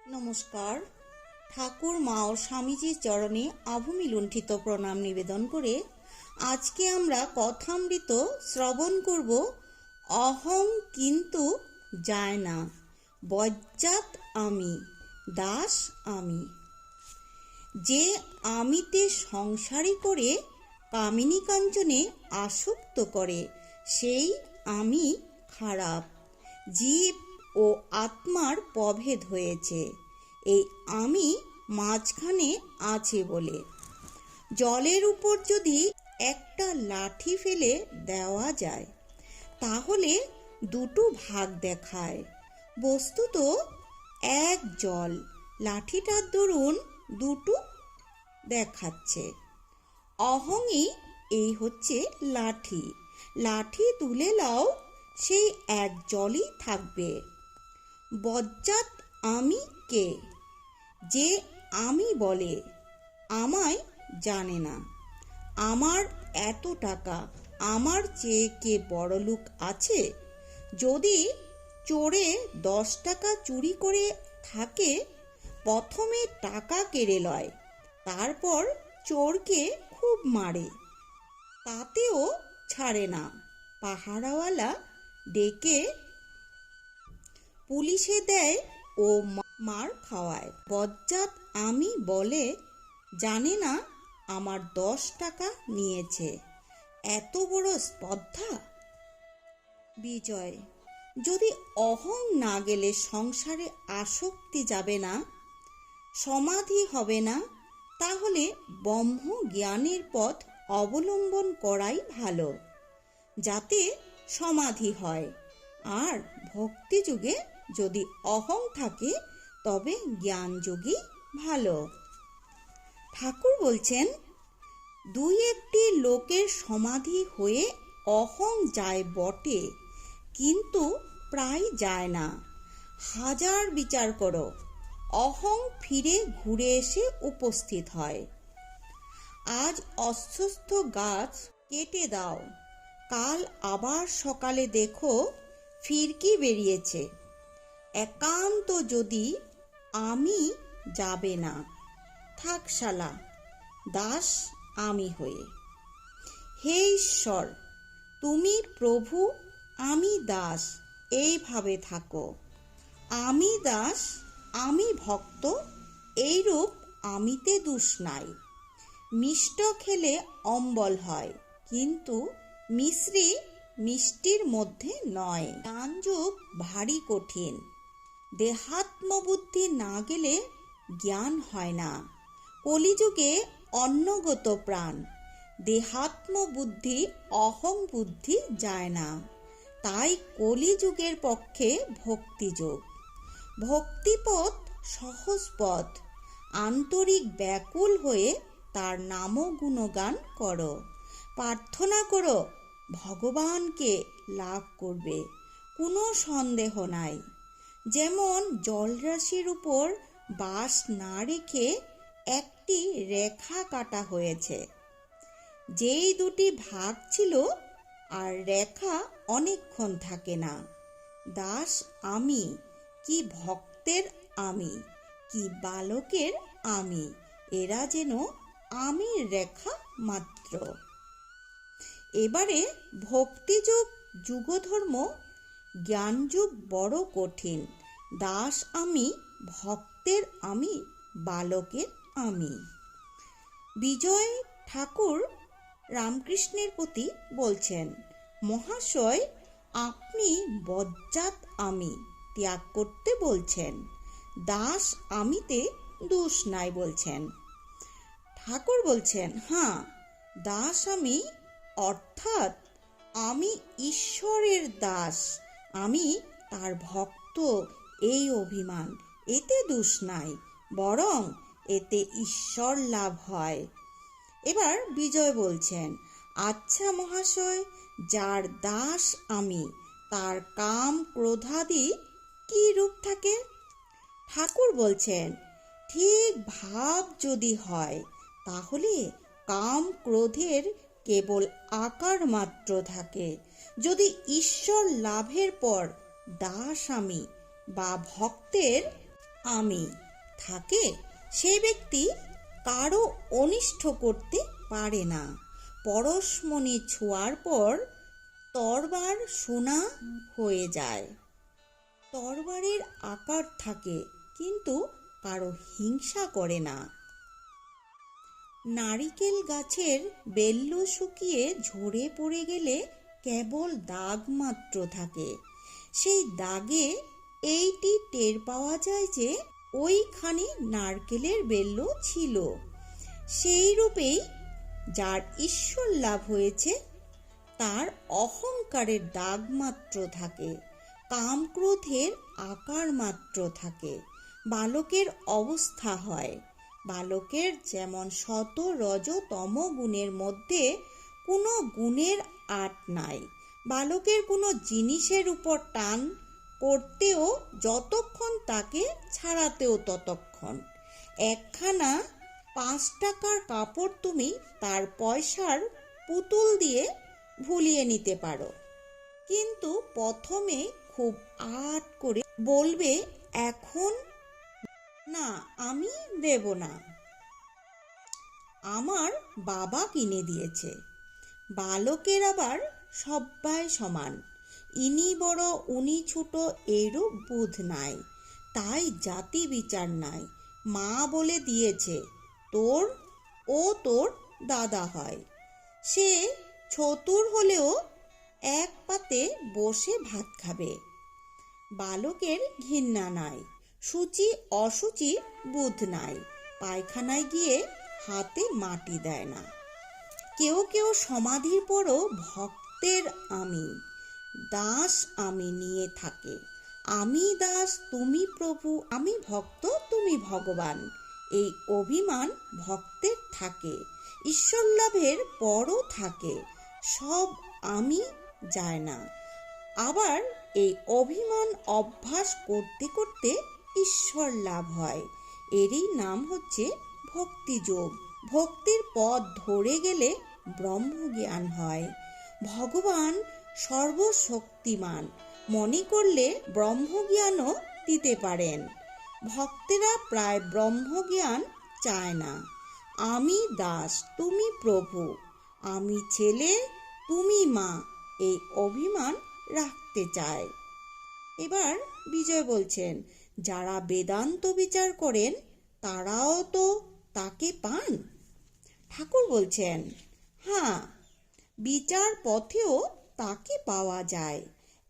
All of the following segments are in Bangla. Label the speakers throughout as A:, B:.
A: নমস্কার। ঠাকুর মা ও স্বামীজির চরণে আভূমি লুণ্ঠিত প্রণাম নিবেদন করে আজকে আমরা কথামৃত শ্রবণ করব। অহং কিন্তু যায় না, বজ্জাত আমি, দাস আমি। যে আমিতে সংসারী করে কামিনী কাঞ্চনে আসক্ত করে, সেই আমি খারাপ। জীব ও আত্মার প্রভেদ হয়েছে, এই আমি মাঝখানে আছে বলে। জলের উপর যদি একটা লাঠি ফেলে দেওয়া যায় তাহলে দুটো ভাগ দেখায়। বস্তুত এক জল, লাঠিটার দরুন দুটো দেখাচ্ছে। অহংই এই হচ্ছে লাঠি। লাঠি তুলে লাও, সেই এক জলই থাকবে। বজ্জাত আমি কে? যে আমি বলে আমায় জানে না। আমার এত টাকা, আমার চেয়ে কে বড়লোক আছে? যদি চোরে 10 টাকা চুরি করে থাকে, প্রথমে টাকা কেড়ে লয়, তারপর চোরকে খুব মারে, তাতেও ছাড়ে না। পাহারাওয়ালা ডেকে পুলিশে দেয় ও মার খাওয়ায়। বজ্জাত আমি বলে জানে না আমার 10 টাকা নিয়েছে। এত বড় স্পর্ধা! বিজয়। যদি অহং না গেলে সংসারে আসক্তি যাবে না, সমাধি হবে না, তাহলে ব্রহ্ম জ্ঞানের পথ অবলম্বন করাই ভালো, যাতে সমাধি হয়। আর ভক্তি যুগে যদি অহং থাকে তবে জ্ঞান যোগী ভালো। ঠাকুর বলছেন, দুই একটি লোকের সমাধি হয়ে অহং যায় বটে, কিন্তু প্রায় যায় না। হাজার বিচার করো, অহং ফিরে ঘুরে এসে উপস্থিত হয়। আজ অশ্বত্থ গাছ কেটে দাও, কাল আবার সকালে দেখো ফিরকি বেরিয়েছে। একান্ত যদি আমি যাবে না, থাক শালা দাস আমি হয়ে। হে ঈশ্বর, তুমি প্রভু, আমি দাস, এইভাবে থাকো। আমি দাস, আমি ভক্ত, এইরূপ আমিতে দোষ নাই। মিষ্ট খেলে অম্বল হয়, কিন্তু মিশ্রি মিষ্টির মধ্যে নয়। জ্ঞানযোগ ভারী কঠিন, দেহাত্মবুদ্ধি না গেলে জ্ঞান হয় না। কলিযুগে অন্নগত প্রাণ, দেহাত্মবুদ্ধি অহং বুদ্ধি যায় না। তাই কলিযুগের পক্ষে ভক্তিযোগ। ভক্তিপথ সহজ পথ। আন্তরিক ব্যাকুল হয়ে তার নাম গুণগান করো, প্রার্থনা করো, ভগবানকে লাভ করবে, কোনো সন্দেহ নাই। যেমন জলরাশির উপর বাস না রেখে একটি রেখা কাটা হয়েছে। যেই দুটি ভাগ ছিল, আর রেখা অনেকক্ষণ থাকে না। দাস আমি, কি ভক্তের আমি, কি বালকের আমি, এরা যেন আমির রেখা মাত্র। এবারে ভক্তিযোগ যুগধর্ম, জ্ঞানযুগ বড় কঠিন। দাস আমি, ভক্তের আমি, বালকের আমি। বিজয় ঠাকুর রামকৃষ্ণের প্রতি বলছেন, মহাশয়, আপনি বজ্জাত আমি ত্যাগ করতে বলছেন, দাস আমিতে দোষ নাই বলছেন। ঠাকুর বলছেন, হ্যাঁ, দাস আমি অর্থাৎ আমি ঈশ্বরের দাস, আমি তার ভক্ত, এই অভিমান, এতে দোষ নাই, বরং এতে ঈশ্বর লাভ হয়। এবার বিজয় বলছেন, আচ্ছা মহাশয়, যার দাস আমি, তার কাম ক্রোধাদি কি রূপ থাকে? ঠাকুর বলছেন, ঠিক ভাব যদি হয় তাহলে কাম ক্রোধের কেবল আকার মাত্র থাকে। যদি ঈশ্বর লাভের পর দাস আমি বা ভক্তের আমি থাকে, সে ব্যক্তি কারো অনিষ্ট করতে পারে না। পরশমণি ছোঁয়ার পর তরবার সোনা হয়ে যায়। তরবারের আকার থাকে, কিন্তু কারো হিংসা করে না। নারিকেল গাছের বেল্ল শুকিয়ে ঝরে পড়ে গেলে কেবল দাগ মাত্র থাকে। সেই দাগে এইটি টের পাওয়া যায় যে ওইখানে নারকেলের বেল্ল ছিল। সেই রূপেই যার ঈশ্বর লাভ হয়েছে তার অহংকারের দাগ মাত্র থাকে, কাম ক্রোধের আকার মাত্র থাকে। বালকের অবস্থা হয়, বালকের যেমন শত রজ তম গুণের মধ্যে কোনো গুণের আট নাই। বালকের কোনো জিনিসের উপর টান করতেও যতক্ষণ, তাকে ছাড়াতেও ততক্ষণ। একখানা 5 টাকার কাপড় তুমি তার পয়সার পুতুল দিয়ে ভুলিয়ে নিতে পারো, কিন্তু প্রথমে খুব আট করে বলবে, এখন না, আমি দেব না, আমার বাবা কিনে দিয়েছে। বালকের আবার সবাই সমান, ইনি বড় উনি ছোট এরূপ বোধ নাই। তাই জাতি বিচার নাই। মা বলে দিয়েছে, তোর দাদা হয়। সে চতুর হলেও এক পাতে বসে ভাত খাবে। বালকের ঘৃণা নাই, সূচি অসুচি বোধ নাই, পায়খানায় গিয়ে হাতে মাটি দেয় না। কেউ কেউ সমাধির পরও ভক্তের আমি দাস আমি নিয়ে থাকে। আমি দাস, তুমি প্রভু, আমি ভক্ত, তুমি ভগবান, এই অভিমান ভক্তের থাকে। ঈশ্বর লাভের পরও থাকে, সব আমি যায় না। আবার এই অভিমান অভ্যাস করতে করতে ঈশ্বর লাভ হয়। এরই নাম হচ্ছে ভক্তিযোগ। ভক্তির পথ ধরে গেলে ব্রহ্মজ্ঞান হয়। ভগবান সর্বশক্তিমান মনে করলে ব্রহ্মজ্ঞানও দিতে পারেন। ভক্তেরা প্রায় ব্রহ্মজ্ঞান চায় না। আমি দাস, তুমি প্রভু, আমি ছেলে, তুমি মা, এই অভিমান রাখতে চায়। এবার বিজয় বলছেন, যারা বেদান্ত বিচার করেন তারাও তো তাকে পান। ঠাকুর বলছেন, হ্যাঁ, বিচার পথেও তাকে পাওয়া যায়,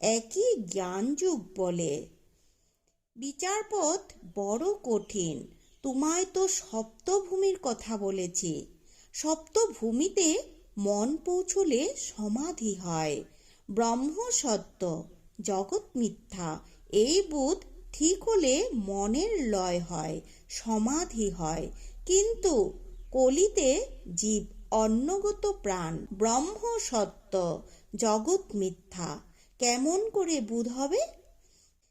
A: একই জ্ঞানযুগ বলে। বিচার পথ বড় কঠিন। তোমায় তো সপ্তভূমির কথা বলেছি। সপ্তভূমিতে মন পৌঁছলে সমাধি হয়। ব্রহ্ম সত্য, জগৎ মিথ্যা, এই বোধ ঠিক হলে মনের লয় হয়, সমাধি হয়। কিন্তু কলিতে জীব অন্নগত প্রাণ, ব্রহ্ম সত্য, জগৎ মিথ্যা কেমন করে বোধ হবে?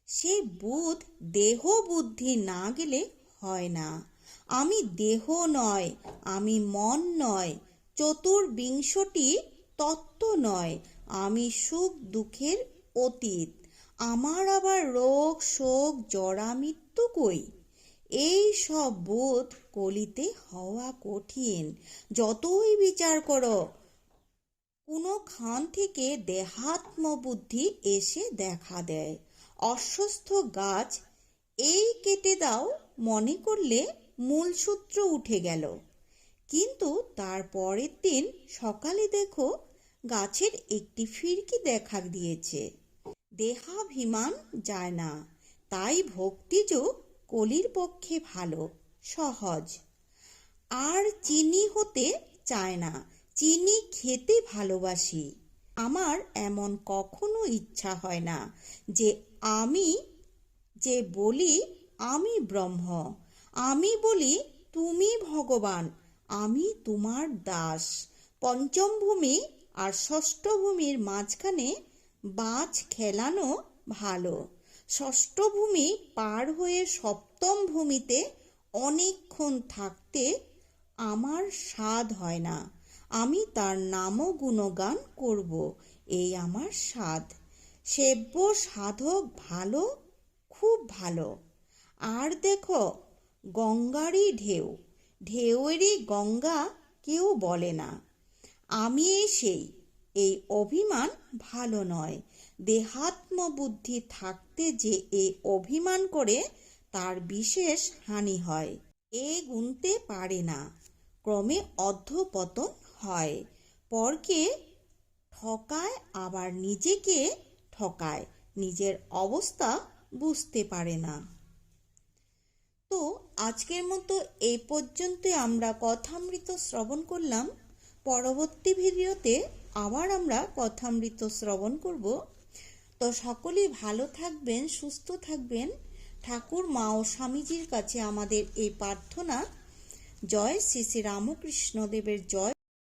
A: সে বোধ দেহ বুদ্ধি না গেলে হয় না। আমি দেহ নয়, আমি মন নয়, চতুর্বিংশটি তত্ত্ব নয়, আমি সুখ দুঃখের অতীত, আমার আবার রোগ শোক জরা মৃত্যু কই? এই সব বোধ কলিতে হওয়া কঠিন। যতই বিচার করো, কোনো খান থেকে দেহাত্ম বুদ্ধি এসে দেখা দেয়। অশ্বস্থ গাছ এই কেটে দাও মনে করলে মূলসূত্র উঠে গেল, কিন্তু তার পরের দিন সকালে দেখো গাছের একটি ফিরকি দেখা দিয়েছে। দেহাভিমান যায় না। তাই ভক্তিযোগ কলির পক্ষে ভালো, সহজ। আর চিনি হতে চায় না, চিনি খেতে ভালোবাসি। আমার এমন কখনো ইচ্ছা হয় না যে বলি আমি ব্রহ্ম, আমি বলি তুমি ভগবান, আমি তোমার দাস। পঞ্চম ভূমি আর ষষ্ঠ ভূমির মাঝখানে বাজ খেলানো ভালো। ষষ্ঠ ভূমি পার হয়ে সপ্তম ভূমিতে অনেকক্ষণ থাকতে আমার স্বাদ হয় না। আমি তার নামও গুণগান করব, এই আমার স্বাদ। সেব্য সাধক ভালো, খুব ভালো। আর দেখো গঙ্গারই ঢেউ, ঢেউয়েরই গঙ্গা কেউ বলে না। আমি সেই, এই অভিমান ভালো নয়। দেহাত্মবুদ্ধি থাকতে যে এই অভিমান করে তার বিশেষ হানি হয়। এ গুনতে পারে না, ক্রমে অধঃপতন হয়। পরকে ঠকায় আবার নিজেকে ঠকায়, নিজের অবস্থা বুঝতে পারে না। তো আজকের মতো এই পর্যন্ত আমরা কথামৃত শ্রবণ করলাম। পরবর্তী ভিডিওতে আবার আমরা কথামৃত শ্রবণ করব। তো সকলেই ভালো থাকবেন, সুস্থ থাকবেন। ঠাকুর মা ও স্বামীজির কাছে আমাদের এই প্রার্থনা। জয় শ্রী শ্রী রামকৃষ্ণ দেবের জয়।